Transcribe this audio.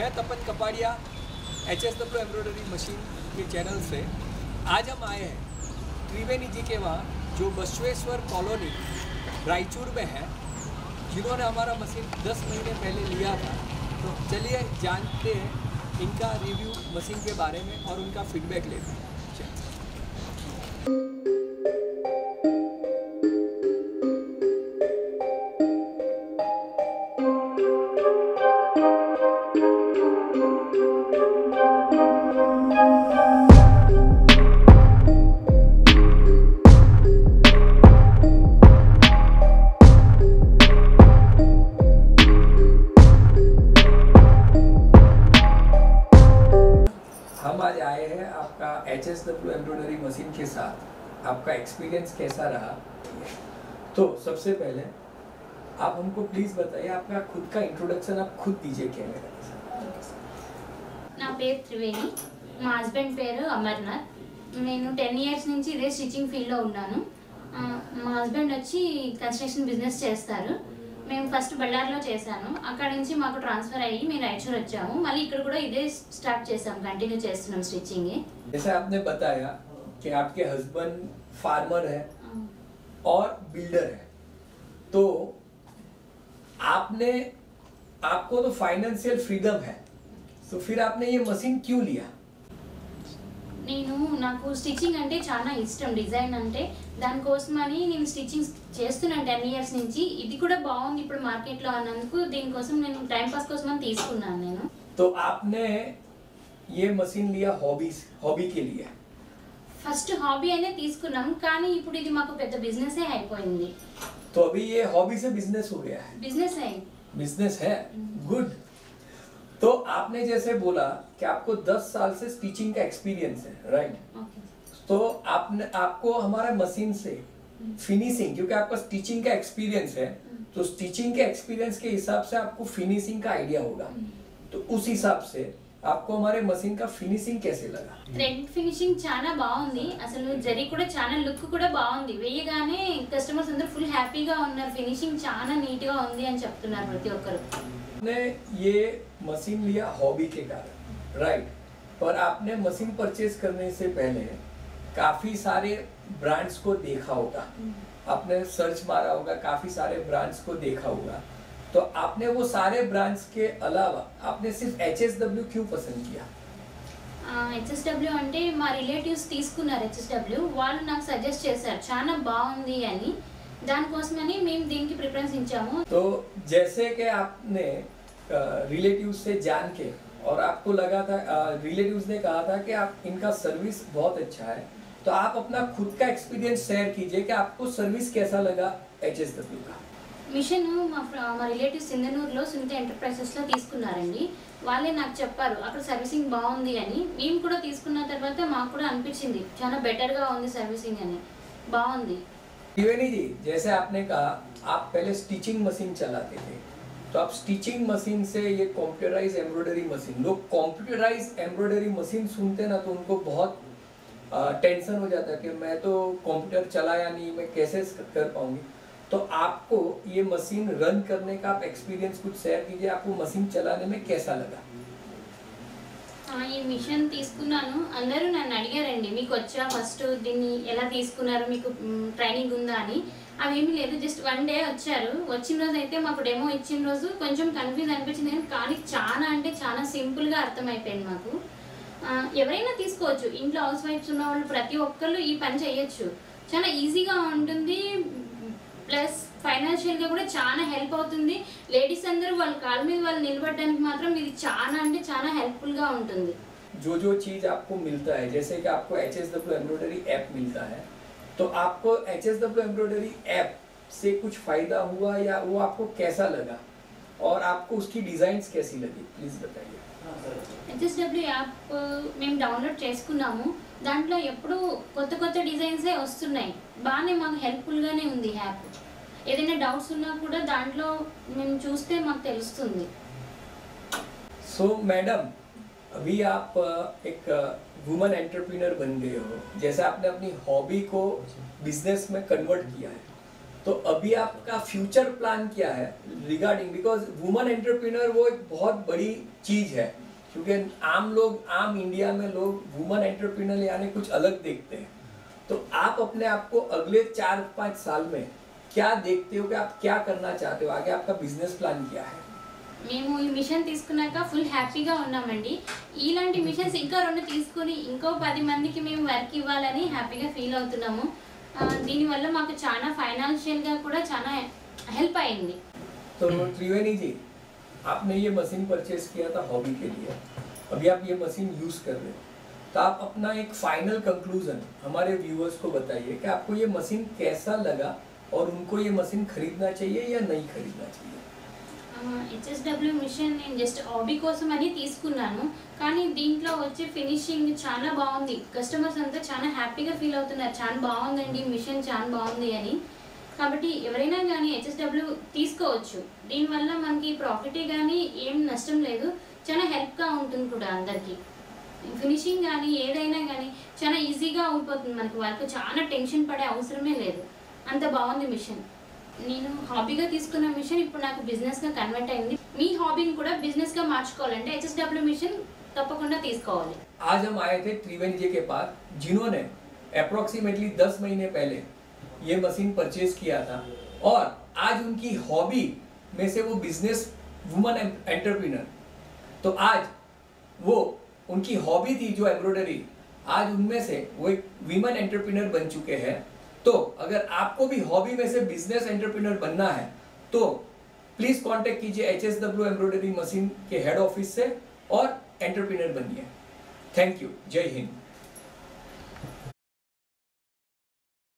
मैं तपन Kapadia HSW embroidery machine के channel से आज हम आए हैं त्रिवेणी जी के वहाँ जो बसवेश्वर कॉलोनी रायचूर में है, जिन्होंने हमारा मशीन 10 महीने पहले लिया था। तो चलिए जानते हैं इनका रिव्यू मशीन के बारे में और उनका फीडबैक लेते हैं। हम आज आए हैं आपका HSW एम्ब्रॉयडरी मशीन के साथ। आपका एक्सपीरियंस कैसा रहा? तो सबसे पहले आप हमको प्लीज बताइए, आपका खुद का इंट्रोडक्शन आप खुद दीजिए कैमरे के साथ। నా పేరు త్రివేణి, మా హస్బెండ్ పేరు అమర్నాథ్. నేను 10 ఇయర్స్ నుంచి ఇదే స్టిచ్చింగ్ ఫీల్డ్లో ఉన్నాను. మా హస్బెండ్ వచ్చి కన్స్ట్రక్షన్ బిజినెస్ చేస్తారు. మేము ఫస్ట్ బళ్ళారిలో చేశాను, అక్కడ నుంచి మాకు ట్రాన్స్ఫర్ అయ్యి మేము రాయచూర్ వచ్చాము. మళ్ళీ ఇక్కడ కూడా ఇదే స్టార్ట్ చేసాం, కంటిన్యూ చేస్తున్నాం స్టిచ్చింగ్. जैसे आपने बताया कि आपके हस्बैंड फार्मर है और बिल्डर है, तो आपको तो फाइनेंशियल फ्रीडम है, तो फिर आपने ये मशीन क्यों लिया? నాకు స్టిచ్చింగ్ అంటే చాలా ఇష్టం, డిజైన్ అంటే. దానికోసమని నేను స్టిచ్చింగ్ చేస్తున్నాను 10 ఇయర్స్ నుంచి. ఇది కూడా బాగుంది ఇప్పుడు మార్కెట్లో అన్నందుకు దీనికోసం నేను టైం పాస్ కోసం అని తీసుకున్నాను నేను. तो आपने ये मशीन लिया हॉबी के लिए? ఫస్ట్ హాబీ అనే తీసుకున్నాం, కానీ ఇప్పుడు ఇది మాకు పెద్ద బిజినెస్ అయిపోయింది. तो अभी ये हॉबी से बिजनेस हो गया है? बिजनेस है, गुड। तो आपने जैसे बोला कि आपको 10 साल से स्टिचिंग का एक्सपीरियंस है, राइट? तो आपको हमारा मशीन से फिनिशिंग, क्योंकि आपका स्टिचिंग का एक्सपीरियंस है, तो स्टिचिंग के एक्सपीरियंस के हिसाब से आपको फिनिशिंग का आइडिया होगा। तो उस हिसाब से आपको हमारे मशीन का फिनिशिंग कैसे लगा? థ్రెడ్ ఫినిషింగ్ చాలా బాగుంది, అసలు జరీ కూడా చాలా లుక్ కూడా బాగుంది. వేయగానే కస్టమర్స్ అందరూ ఫుల్ హ్యాపీగా ఉన్నారు. ఫినిషింగ్ చాలా నీట్ గా ఉంది అని చెప్తున్నారు ప్రతి ఒక్కరు. आपने ये मशीन लिया हॉबी के कारण, राइट? पर आपने मशीन परचेज करने से पहले काफी सारे ब्रांड्स को देखा होगा, आपने सर्च मारा होगा, काफी सारे ब्रांड्स को देखा होगा। तो आपने वो सारे ब्रांड्स के अलावा आपने सिर्फ HSW क्यों पसंद किया? HSW అంటే మా రిలేటివ్స్ తీసుకున్నారు HSW, వాళ్ళు నాకు సజెస్ట్ చేశారు చాలా బాగుంది అని. దానికోసమని మేము దీనికి ప్రిఫరెన్స్ ఇచ్చాము. तो जैसे कि आपने रिलेटिव्स से जान के और आपको लगा था, रिलेटिव्स ने कहा था कि आप इनका सर्विस बहुत अच्छा है, तो आप अपना खुद का एक्सपीरियंस शेयर कीजिए कि आपको सर्विस कैसा लगा HSW का? మిషన్ మా రిలేటివ్స్ సింధనూరులో సునీత ఎంటర్ప్రైజెస్లో తీసుకున్నారండి. వాళ్ళే నాకు చెప్పారు అక్కడ సర్వీసింగ్ బాగుంది అని. మేము కూడా తీసుకున్న తర్వాత మాకు కూడా అనిపించింది చాలా బెటర్గా ఉంది సర్వీసింగ్ అని, బాగుంది. त्रिवेणी जी, जैसे आपने कहा आप पहले स्टिचिंग मशीन चलाते थे, तो आप स्टिचिंग मशीन से ये कंप्यूटराइज एम्ब्रॉयडरी मशीन, लोग कंप्यूटराइज एम्ब्रॉयडरी मशीन सुनते ना तो उनको बहुत टेंशन हो जाता है कि मैं तो कंप्यूटर चलाया नहीं, मैं कैसे कर पाऊंगी। तो आपको ये मशीन रन करने का आप एक्सपीरियंस कुछ शेयर कीजिए, आपको मशीन चलाने में कैसा लगा? ఈ మిషన్ తీసుకున్నాను, అందరూ నన్ను అడిగారండి మీకు వచ్చా, ఫస్ట్ దీన్ని ఎలా తీసుకున్నారు, మీకు ట్రైనింగ్ ఉందా అని. అవేమీ లేదు, జస్ట్ 1 డే వచ్చారు. వచ్చిన రోజు అయితే మాకు డెమో ఇచ్చిన రోజు కొంచెం కన్ఫ్యూజ్ అనిపించింది, కానీ చాలా అంటే చాలా సింపుల్గా అర్థమైపోయింది మాకు. ఎవరైనా తీసుకోవచ్చు, ఇంట్లో హౌస్ వైఫ్స్ ఉన్న వాళ్ళు ప్రతి ఒక్కళ్ళు ఈ పని చేయొచ్చు. చాలా ఈజీగా ఉంటుంది, ప్లస్ ఫైనాన్షియల్గా కూడా చాలా హెల్ప్ అవుతుంది. లేడీస్ అందరూ వాళ్ళ కాళ్ళ మీద వాళ్ళు నిలబడడానికి మాత్రం ఇది చాలా అంటే చాలా హెల్ప్ఫుల్గా ఉంటుంది. जो चीज आपको मिलता है, जैसे कि आपको HSW एम्ब्रॉयडरी ऐप मिलता है, तो आपको HSW एम्ब्रॉयडरी ऐप से कुछ फायदा हुआ या वो आपको कैसा लगा और आपको उसकी डिजाइन्स कैसी लगी, प्लीज बताइए। HSW యాప్ మేము డౌన్లోడ్ చేసుకున్నాము. దాంట్లో ఎప్పుడు కొత్త కొత్త డిజైన్సే వస్తున్నాయి. బాగానే మాకు హెల్ప్ఫుల్గానే ఉంది యాప్. ఏదైనా డౌట్స్ ఉన్నా కూడా దాంట్లో మేము చూస్తే మాకు తెలుస్తుంది. सो मैडम, अभी आप एक वुमन एंटरप्रेन्योर बन गए हो, जैसे आपने अपनी हॉबी को बिजनेस में कन्वर्ट किया है, तो अभी आपका फ्यूचर प्लान क्या है रिगार्डिंग, बिकॉज वुमन एंटरप्रेन्योर वो एक बहुत बड़ी चीज है, क्योंकि आम इंडिया में लोग वुमन एंटरप्रेन्योर यानी कुछ अलग देखते हैं। तो आप अपने आप को अगले 4-5 साल में क्या देखते हो कि आप क्या करना चाहते हो, आगे आपका बिजनेस प्लान क्या है? మేము ఈ మిషన్ తీసుకున్నాక ఫుల్ హ్యాపీగా ఉన్నామండి. ఇలాంటి మిషన్స్ ఇంకా 2 తీసుకుని ఇంకో 10 మందికి మేము వర్క్ ఇవ్వాలని హ్యాపీగా ఫీల్ అవుతున్నాము. దీనివల్ల మాకు చాలా ఫైనాన్షియల్గా కూడా చాలా हेल्प आएंगे। तो त्रिवेणी जी, आपने ये मशीन परचेज किया था हॉबी के लिए, अभी आप ये मशीन यूज कर रहे हो, तो आप अपना एक फाइनल कंक्लूजन हमारे व्यूअर्स को बताइए कि आपको ये मशीन कैसा लगा और उनको ये मशीन खरीदना चाहिए या नहीं खरीदना चाहिए? HSW మిషన్ నేను జస్ట్ హాబీ కోసం అని తీసుకున్నాను, కానీ దీంట్లో వచ్చే ఫినిషింగ్ చాలా బాగుంది. కస్టమర్స్ అంతా చాలా హ్యాపీగా ఫీల్ అవుతున్నారు, చాలా బాగుందండి మిషన్, చాలా బాగుంది అని. కాబట్టి ఎవరైనా కానీ HSW తీసుకోవచ్చు. దీనివల్ల మనకి ప్రాఫిటే కానీ ఏం నష్టం లేదు, చాలా హెల్ప్గా ఉంటుంది కూడా అందరికీ. ఫినిషింగ్ కానీ ఏదైనా కానీ చాలా ఈజీగా అయిపోతుంది, మనకి వర్క్ చాలా టెన్షన్ పడే అవసరమే లేదు, అంత బాగుంది మిషన్. నేను హాబీగా తీసుకున్న మిషన్ ఇప్పుడు నాకు బిజినెస్గా కన్వర్ట్ అయింది. మీ హాబీని కూడా బిజినెస్గా మార్చుకోవాలంటే HSW మిషన్ తప్పకుండా తీసుకోవాలి. आज हम आए थे त्रिवेणी जी के पास, जिन्होंने अप्रोक्सीमेटली 10 महीने पहले ये मशीन परचेज किया था और आज उनकी हॉबी में से वो बिजनेस वुमन एंटरप्रेन्योर, तो आज वो उनकी हॉबी थी जो एम्ब्रॉयडरी, आज उनमें से वो एक वीमन एंटरप्रेन्योर बन चुके हैं। तो अगर आपको भी हॉबी में से बिजनेस एंटरप्रेन्योर बनना है तो प्लीज कांटेक्ट कीजिए HSW एम्ब्रॉयडरी मशीन के हेड ऑफिस से और एंटरप्रेन्योर बनिए। थैंक यू, जय हिंद।